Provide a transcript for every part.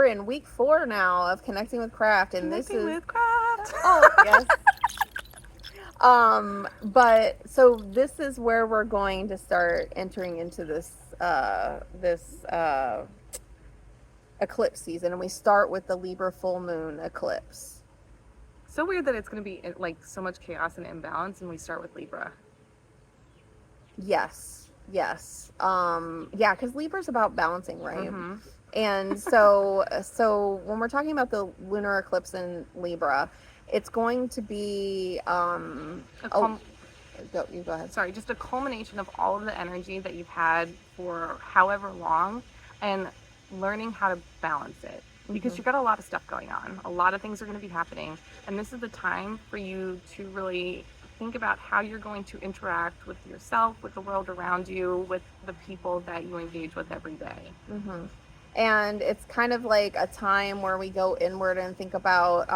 in week 4 now of Connecting with Craft, and Connecting with Craft. Oh, yes. But so this is where we're going to start entering into this eclipse season, and we start with the Libra Full Moon eclipse. So weird that it's going to be like so much chaos and imbalance, and we start with Libra. Yes. Yeah, because Libra's about balancing, right? Mm-hmm. And so when we're talking about the lunar eclipse in Libra, it's going to be you go ahead. Sorry, just a culmination of all of the energy that you've had for however long, and learning how to balance it, because you've got a lot of stuff going on. A lot of things are going to be happening, and this is the time for you to really think about how you're going to interact with yourself, with the world around you, with the people that you engage with every day. Mm-hmm. And it's kind of like a time where we go inward and think about,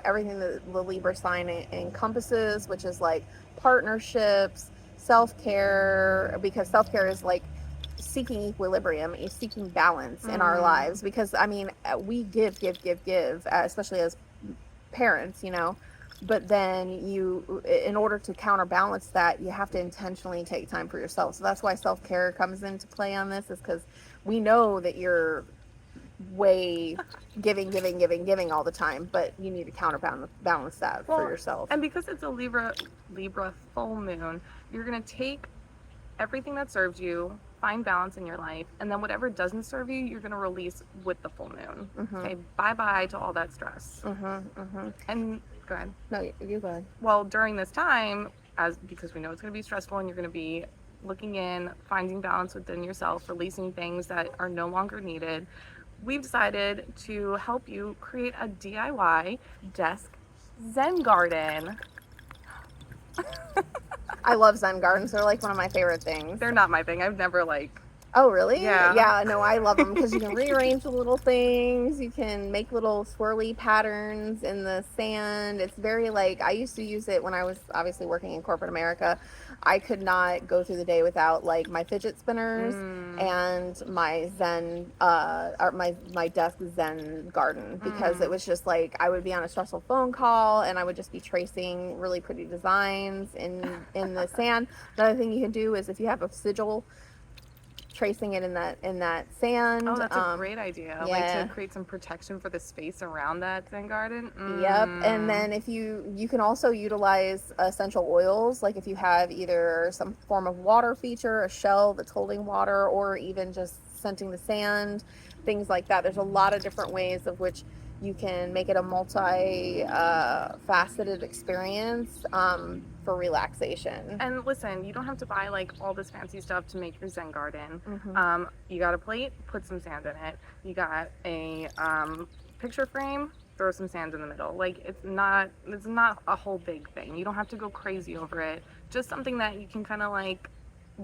everything that the Libra sign encompasses, which is like partnerships, self-care, because self-care is like seeking equilibrium, seeking balance in our lives. Because, I mean, we give, especially as parents, but then in order to counterbalance that, you have to intentionally take time for yourself. So that's why self-care comes into play on this, is because we know that you're way giving all the time, but you need to counterbalance that for yourself. And because it's a Libra full moon, you're going to take everything that serves you, find balance in your life, and then whatever doesn't serve you, you're going to release with the full moon. Okay, bye to all that stress. And go ahead. No, you go ahead. Well, during this time, because we know it's going to be stressful, and you're going to be looking in, finding balance within yourself, releasing things that are no longer needed, we've decided to help you create a DIY desk Zen Garden. I love Zen Gardens. They're like one of my favorite things. They're not my thing. I've never Oh, really? Yeah. Yeah, no, I love them because you can rearrange the little things. You can make little swirly patterns in the sand. It's very I used to use it when I was obviously working in corporate America. I could not go through the day without my fidget spinners and my Zen, or my desk Zen Garden, because it was just I would be on a stressful phone call and I would just be tracing really pretty designs in the sand. Another thing you can do is, if you have a sigil, tracing it in that sand. Oh, that's a great idea. Yeah. To create some protection for the space around that Zen garden. Yep. And then if you can also utilize essential oils, if you have either some form of water feature, a shell that's holding water, or even just scenting the sand, things like that. There's a lot of different ways of which you can make it a multi-faceted experience for relaxation. And listen, you don't have to buy all this fancy stuff to make your Zen garden. You got a plate, put some sand in it. You got a picture frame, throw some sand in the middle. It's not a whole big thing. You don't have to go crazy over it. Just something that you can kind of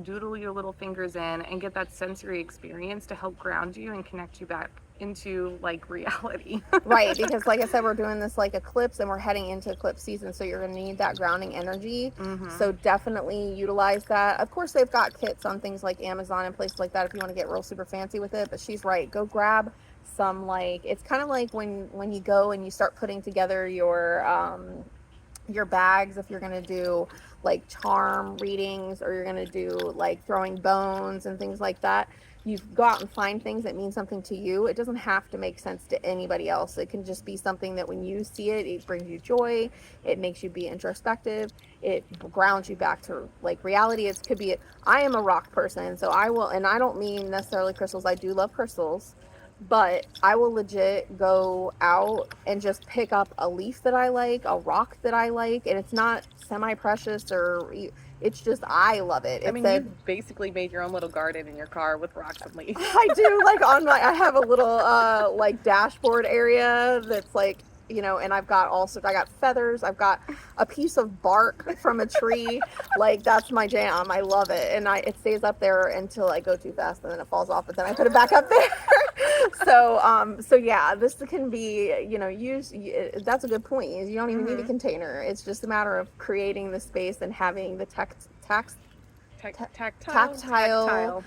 doodle your little fingers in and get that sensory experience to help ground you and connect you back into reality. Right, because like I said, we're doing this eclipse, and we're heading into eclipse season, so you're going to need that grounding energy. So definitely utilize that. Of course, they've got kits on things like Amazon and places like that if you want to get real super fancy with it, but she's right. Go grab some it's kind of like when you go and you start putting together your bags, if you're going to do charm readings, or you're going to do throwing bones and things like that. You go out and find things that mean something to you. It doesn't have to make sense to anybody else. It can just be something that when you see it, it brings you joy. It makes you be introspective. It grounds you back to reality. It could be, I am a rock person, so I will, and I don't mean necessarily crystals. I do love crystals, but I will legit go out and just pick up a leaf that I like, a rock that I like, and it's not semi-precious, or it's just, I love it. You basically made your own little garden in your car with rocks and leaves. I do, I have a little dashboard area that's and I got feathers, I've got a piece of bark from a tree. That's my jam. I love it. And it stays up there until I go too fast, and then it falls off, but then I put it back up there. So yeah, this can be, that's a good point. You don't even need a container. It's just a matter of creating the space and having the tactile,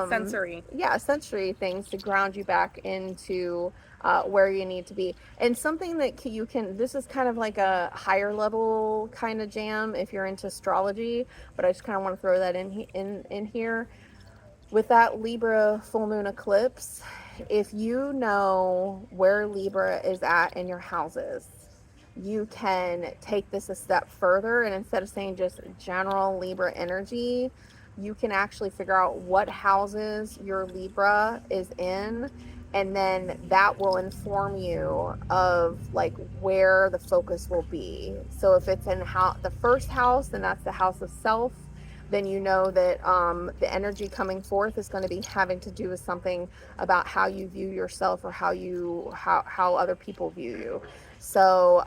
sensory. Yeah, sensory things to ground you back into where you need to be. And something that you can, this is kind of like a higher level kind of jam if you're into astrology, but I just kind of want to throw that in here. With that Libra full moon eclipse, if you know where Libra is at in your houses, you can take this a step further, and instead of saying just general Libra energy, you can actually figure out what houses your Libra is in, and then that will inform you of like where the focus will be. So if it's in the first house, then that's the house of self, then you know that the energy coming forth is going to be having to do with something about how you view yourself, or how other people view you. So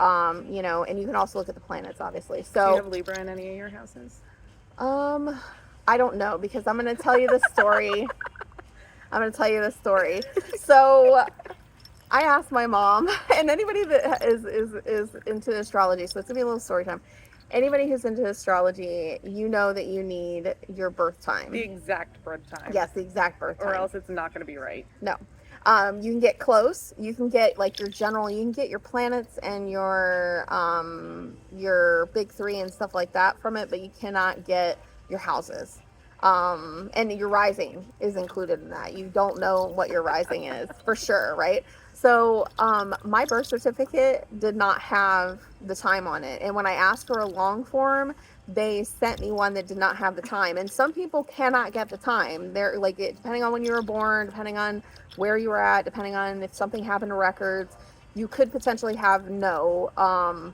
you know, and you can also look at the planets, obviously. So do you have Libra in any of your houses? I don't know, because I'm going to tell you the story. So I asked my mom, and anybody that is into astrology, so it's gonna be a little story time. Anybody who's into astrology, you know that you need your birth time. The exact birth time. Yes, the exact birth time. Or else it's not going to be right. No. You can get close. You can get like your general, you can get your planets and your big three and stuff like that from it, but you cannot get your houses. And your rising is included in that. You don't know what your rising is for sure, right? So my birth certificate did not have the time on it. And when I asked for a long form, they sent me one that did not have the time. And some people cannot get the time. They're like, depending on when you were born, depending on where you were at, depending on if something happened to records, you could potentially have no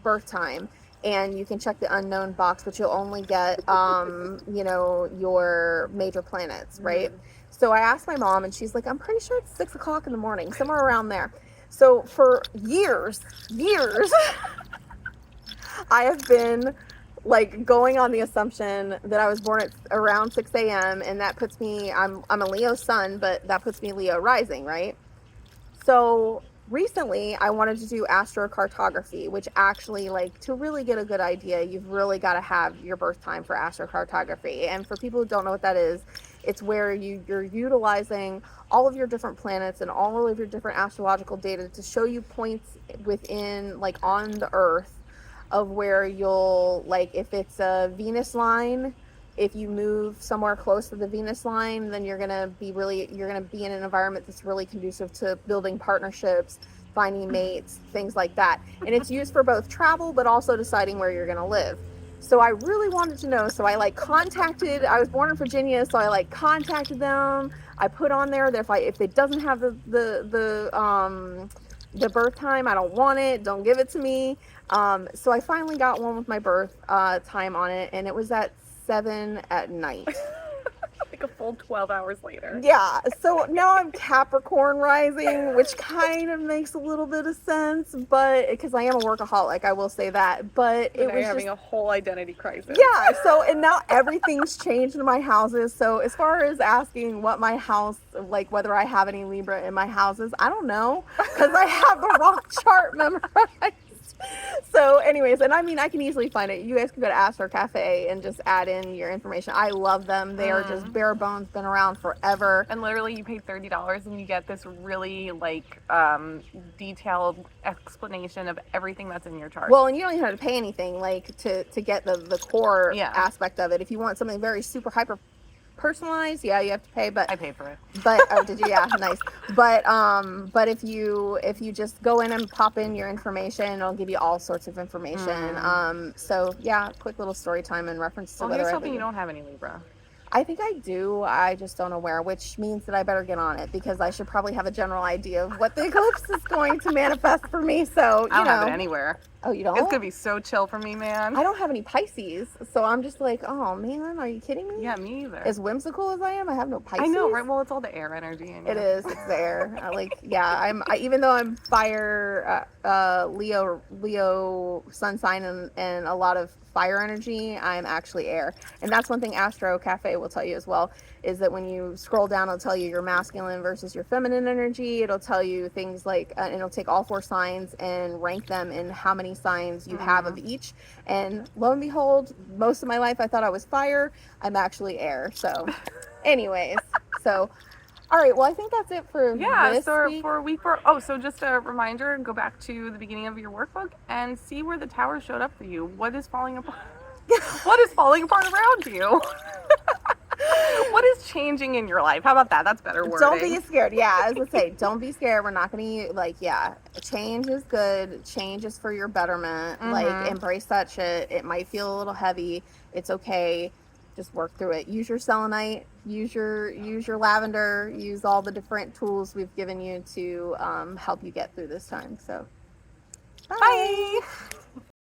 birth time. And you can check the unknown box, but you'll only get, you know, your major planets, right? Mm-hmm. So I asked my mom, and she's like, I'm pretty sure it's 6 o'clock in the morning, somewhere around there. So for years, I have been like going on the assumption that I was born at around 6 a.m. And that puts me, I'm a Leo sun, but that puts me Leo rising, right? So recently I wanted to do astrocartography, which actually, like, to really get a good idea, you've really got to have your birth time for astrocartography. And for people who don't know what that is, it's where you're utilizing all of your different planets and all of your different astrological data to show you points within, like, on the earth of where you'll, like, if it's a Venus line, if you move somewhere close to the Venus line, then you're going to be in an environment that's really conducive to building partnerships, finding mates, things like that. And it's used for both travel, but also deciding where you're going to live. So I really wanted to know. So I I was born in Virginia, so I contacted them. I put on there that if it doesn't have the birth time, I don't want it. Don't give it to me. So I finally got one with my birth time on it, and it was at 7 at night. Like a full 12 hours later. Yeah. So now I'm Capricorn rising, which kind of makes a little bit of sense, but because I am a workaholic, I will say that. But it was having a whole identity crisis. Yeah. So, and now everything's changed in my houses. So as far as asking what my house, like whether I have any Libra in my houses, I don't know, because I have the wrong chart memorized. So anyways, and I mean, I can easily find it. You guys can go to Astro Cafe and just add in your information. I love them. They are just bare bones, been around forever. And literally you pay $30 and you get this really detailed explanation of everything that's in your chart. Well, and you don't even have to pay anything to get the core aspect of it. If you want something very super hyper personalized, you have to pay, but I paid for it. But did you? Yeah, nice. But if you just go in and pop in your information, it'll give you all sorts of information. So yeah, quick little story time in reference to whether here's something you don't have any Libra. I think I do. I just don't know where, which means that I better get on it, because I should probably have a general idea of what the eclipse is going to manifest for me. So I don't have it anywhere. Oh, you don't? It's gonna be so chill for me, man. I don't have any Pisces, so I'm just like, oh man, are you kidding me? Yeah, me either. As whimsy as I am, I have no Pisces. I know, right? Well, it's all the air energy in you. It is. It's there. Even though I'm fire, Leo sun sign and a lot of fire energy, I'm actually air. And that's one thing Astro Cafe will tell you as well, is that when you scroll down, it'll tell you your masculine versus your feminine energy. It'll tell you things like, and it'll take all 4 signs and rank them in how many many signs you have of each. And lo and behold, most of my life I thought I was fire. I'm actually air. So anyways, so all right, well, I think that's it for this so week. for week 4, oh, so just a reminder, go back to the beginning of your workbook and see where the tower showed up for you. What is falling apart? What is falling apart around you? What is changing in your life? How about that? That's better wording. Don't be scared. Yeah, as I say, don't be scared. We're not going to, change is good. Change is for your betterment. Like, embrace that shit. It might feel a little heavy. It's okay. Just work through it. Use your selenite. Use your lavender. Use all the different tools we've given you to help you get through this time. So, bye. Bye.